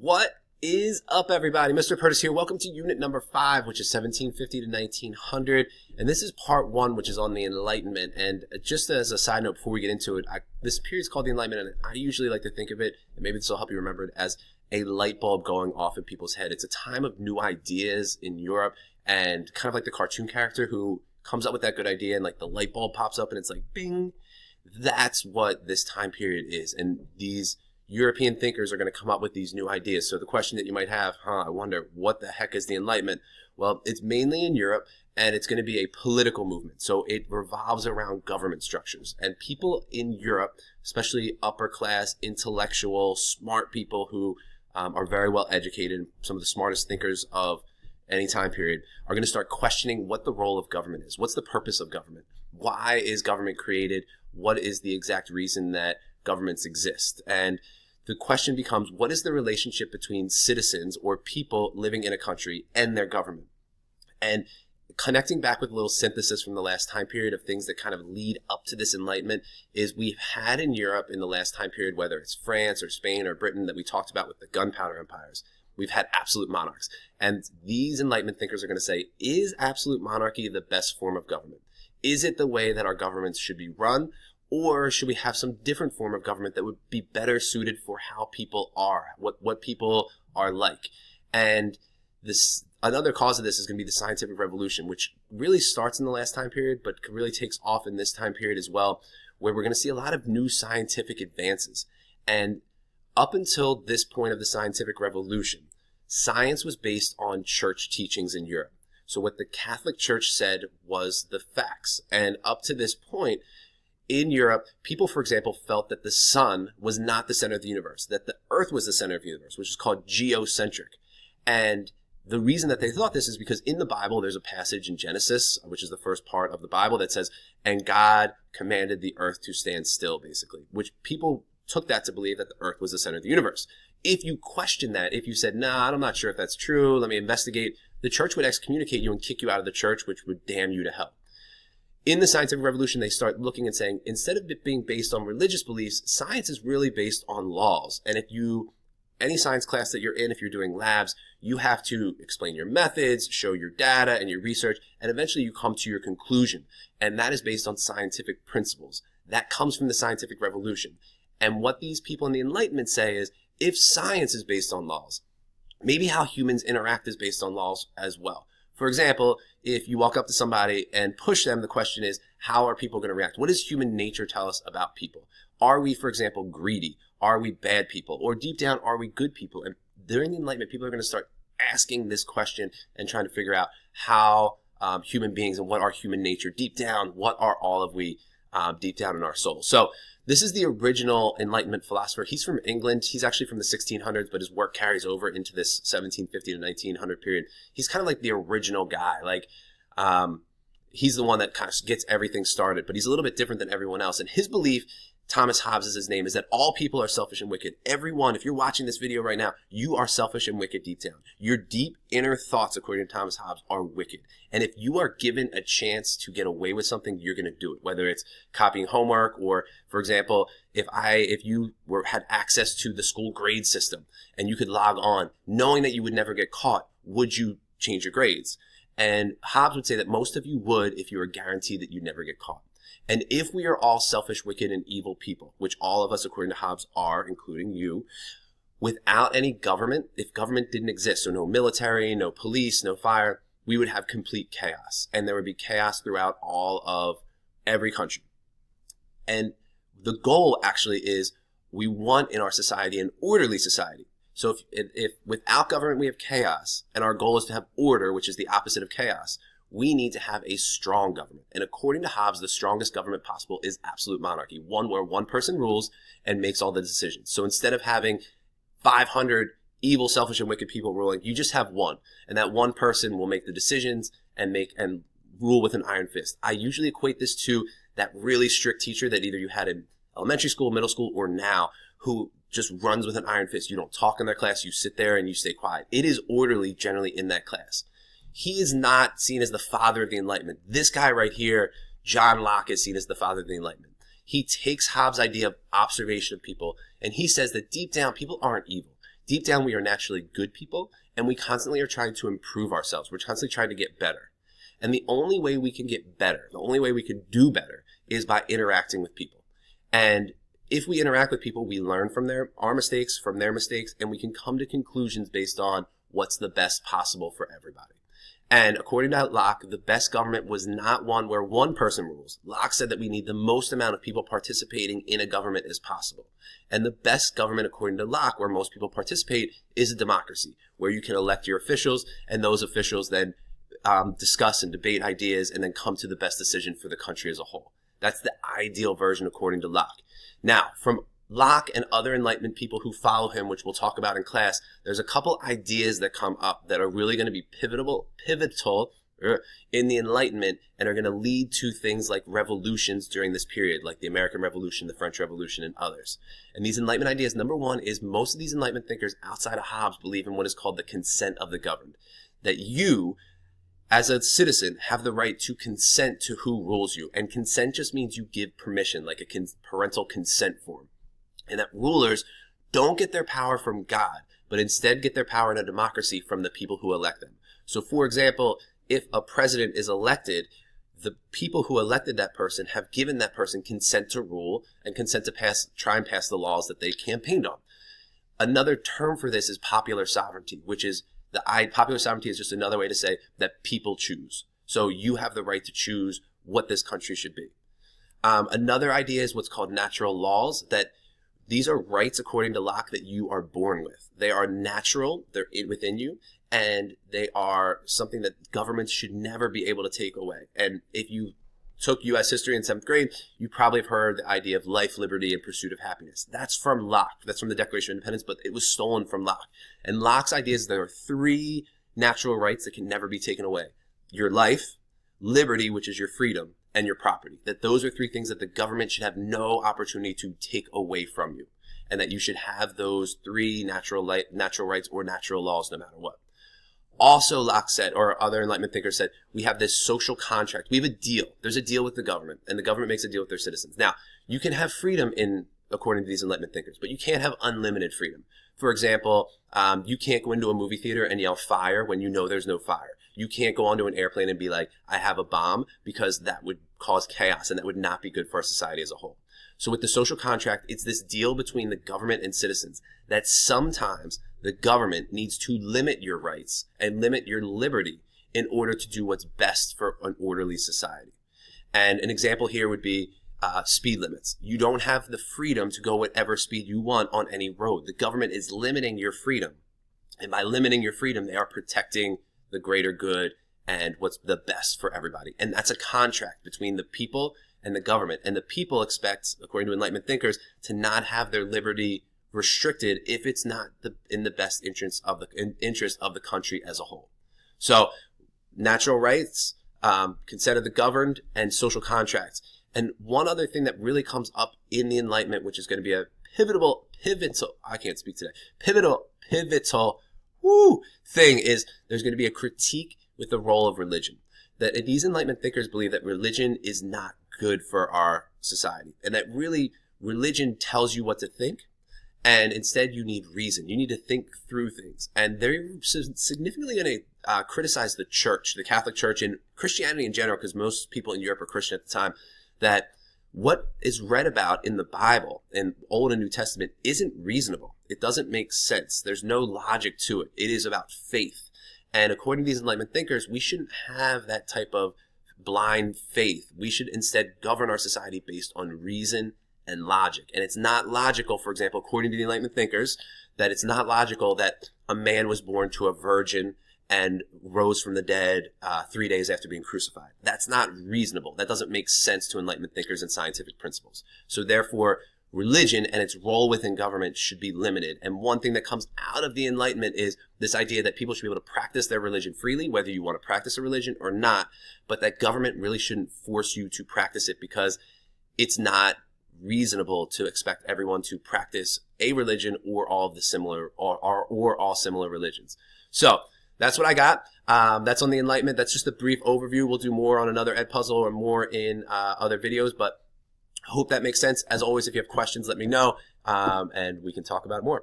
What is up, everybody? Mr. Purtis here. Welcome to unit number 5, which is 1750 to 1900. And this is part 1, which is on the Enlightenment. And just as a side note, before we get into it, this period is called the Enlightenment, and I usually like to think of it, and maybe this will help you remember it, as a light bulb going off in people's head. It's a time of new ideas in Europe, and kind of like the cartoon character who comes up with that good idea, and like the light bulb pops up, and it's like, bing. That's what this time period is. And these European thinkers are going to come up with these new ideas. So the question that you might have, I wonder, what the heck is the Enlightenment? Well, it's mainly in Europe, and it's going to be a political movement. So it revolves around government structures. And people in Europe, especially upper class, intellectual, smart people who are very well educated, some of the smartest thinkers of any time period, are going to start questioning what the role of government is. What's the purpose of government? Why is government created? What is the exact reason that governments exist? And the question becomes, what is the relationship between citizens or people living in a country and their government? And connecting back with a little synthesis from the last time period of things that kind of lead up to this Enlightenment is we've had in Europe in the last time period, whether it's France or Spain or Britain that we talked about with the gunpowder empires, we've had absolute monarchs. And these Enlightenment thinkers are going to say, is absolute monarchy the best form of government? Is it the way that our governments should be run? Or should we have some different form of government that would be better suited for how people are, what people are like? And another cause of this is going to be the scientific revolution, which really starts in the last time period, but really takes off in this time period as well, where we're going to see a lot of new scientific advances. And up until this point of the scientific revolution, science was based on church teachings in Europe. So what the Catholic Church said was the facts. And up to this point, in Europe, people, for example, felt that the sun was not the center of the universe, that the earth was the center of the universe, which is called geocentric. And the reason that they thought this is because in the Bible, there's a passage in Genesis, which is the first part of the Bible, that says, and God commanded the earth to stand still, basically, which people took that to believe that the earth was the center of the universe. If you question that, if you said, nah, I'm not sure if that's true, let me investigate, the church would excommunicate you and kick you out of the church, which would damn you to hell. In the scientific revolution, they start looking and saying, instead of it being based on religious beliefs, science is really based on laws. And any science class that you're in, if you're doing labs, you have to explain your methods, show your data and your research, and eventually you come to your conclusion. And that is based on scientific principles. That comes from the scientific revolution. And what these people in the Enlightenment say is, if science is based on laws, maybe how humans interact is based on laws as well. For example, if you walk up to somebody and push them, the question is, how are people going to react? What does human nature tell us about people? Are we, for example, greedy? Are we bad people? Or deep down, are we good people? And during the Enlightenment, people are going to start asking this question and trying to figure out how human beings and what are human nature deep down, what are all of we deep down in our soul. So this is the original Enlightenment philosopher. He's from England. He's actually from the 1600s, but his work carries over into this 1750 to 1900 period. He's kind of like the original guy. He's the one that kind of gets everything started, but he's a little bit different than everyone else. And his belief, Thomas Hobbes is his name, is that all people are selfish and wicked. Everyone, if you're watching this video right now, you are selfish and wicked deep down. Your deep inner thoughts, according to Thomas Hobbes, are wicked. And if you are given a chance to get away with something, you're going to do it. Whether it's copying homework or, for example, if you had access to the school grade system and you could log on, knowing that you would never get caught, would you change your grades? And Hobbes would say that most of you would if you were guaranteed that you'd never get caught. And if we are all selfish, wicked, and evil people, which all of us, according to Hobbes, are, including you, without any government, if government didn't exist, so no military, no police, no fire, we would have complete chaos. And there would be chaos throughout all of every country. And the goal actually is we want in our society an orderly society. So if without government we have chaos, and our goal is to have order, which is the opposite of chaos, we need to have a strong government. And according to Hobbes, the strongest government possible is absolute monarchy, one where one person rules and makes all the decisions. So instead of having 500 evil, selfish, and wicked people ruling, you just have one. And that one person will make the decisions and rule with an iron fist. I usually equate this to that really strict teacher that either you had in elementary school, middle school, or now, who just runs with an iron fist. You don't talk in their class, you sit there and you stay quiet. It is orderly generally in that class. He is not seen as the father of the Enlightenment. This guy right here, John Locke, is seen as the father of the Enlightenment. He takes Hobbes' idea of observation of people, and he says that deep down, people aren't evil. deep down we are naturally good people, and we constantly are trying to improve ourselves. We're constantly trying to get better. And the only way we can get better, the only way we can do better is by interacting with people. And if we interact with people, we learn from our mistakes, from their mistakes, and we can come to conclusions based on what's the best possible for everybody. And according to Locke, the best government was not one where one person rules. Locke said that we need the most amount of people participating in a government as possible. And the best government, according to Locke, where most people participate, is a democracy, where you can elect your officials, and those officials then discuss and debate ideas and then come to the best decision for the country as a whole. That's the ideal version according to Locke. Now, from Locke and other Enlightenment people who follow him, which we'll talk about in class, there's a couple ideas that come up that are really going to be pivotal in the Enlightenment and are going to lead to things like revolutions during this period, like the American Revolution, the French Revolution, and others. And these Enlightenment ideas, number one, is most of these Enlightenment thinkers outside of Hobbes believe in what is called the consent of the governed. That you, as a citizen, have the right to consent to who rules you. And consent just means you give permission, like a parental consent form. And that rulers don't get their power from God, but instead get their power in a democracy from the people who elect them. So, for example, if a president is elected, the people who elected that person have given that person consent to rule and consent to try and pass the laws that they campaigned on. Another term for this is popular sovereignty, which is popular sovereignty is just another way to say that people choose. So you have the right to choose what this country should be. Another idea is what's called natural laws, that these are rights, according to Locke, that you are born with. They are natural, they're within you, and they are something that governments should never be able to take away. And if you took U.S. history in 7th grade, you probably have heard the idea of life, liberty, and pursuit of happiness. That's from Locke. That's from the Declaration of Independence, but it was stolen from Locke. And Locke's idea is there are 3 natural rights that can never be taken away. Your life, liberty, which is your freedom, and your property. That those are 3 things that the government should have no opportunity to take away from you. And that you should have those 3 natural rights or natural laws no matter what. Also, Locke said, or other Enlightenment thinkers said, we have this social contract. We have a deal. There's a deal with the government, and the government makes a deal with their citizens. Now, you can have freedom according to these Enlightenment thinkers, but you can't have unlimited freedom. For example, you can't go into a movie theater and yell fire when you know there's no fire. You can't go onto an airplane and be like, I have a bomb, because that would cause chaos, and that would not be good for our society as a whole. So with the social contract, it's this deal between the government and citizens that sometimes the government needs to limit your rights and limit your liberty in order to do what's best for an orderly society. And an example here would be speed limits. You don't have the freedom to go whatever speed you want on any road. The government is limiting your freedom. And by limiting your freedom, they are protecting the greater good and what's the best for everybody. And that's a contract between the people and the government. And the people expect, according to Enlightenment thinkers, to not have their liberty restricted if it's not in the best interest of the country as a whole. So, natural rights, consent of the governed, and social contracts. And one other thing that really comes up in the Enlightenment, which is going to be a pivotal thing, is there's going to be a critique with the role of religion. That these Enlightenment thinkers believe that religion is not good for our society, and that really religion tells you what to think, and instead you need reason. You need to think through things. And they're significantly going to criticize the church, the Catholic Church, and Christianity in general, because most people in Europe are Christian at the time, that what is read about in the Bible, in Old and New Testament, isn't reasonable. It doesn't make sense. There's no logic to it. It is about faith. And according to these Enlightenment thinkers, we shouldn't have that type of blind faith. We should instead govern our society based on reason and logic. And it's not logical, for example, according to the Enlightenment thinkers, that it's not logical that a man was born to a virgin and rose from the dead 3 days after being crucified. That's not reasonable. That doesn't make sense to Enlightenment thinkers and scientific principles. So therefore, religion and its role within government should be limited. And one thing that comes out of the Enlightenment is this idea that people should be able to practice their religion freely, whether you want to practice a religion or not, but that government really shouldn't force you to practice it, because it's not reasonable to expect everyone to practice a religion or all of the similar or all similar religions. So that's what I got. That's on the Enlightenment. That's just a brief overview. We'll do more on another Edpuzzle or more in other videos, but I hope that makes sense. As always, if you have questions, let me know, and we can talk about it more.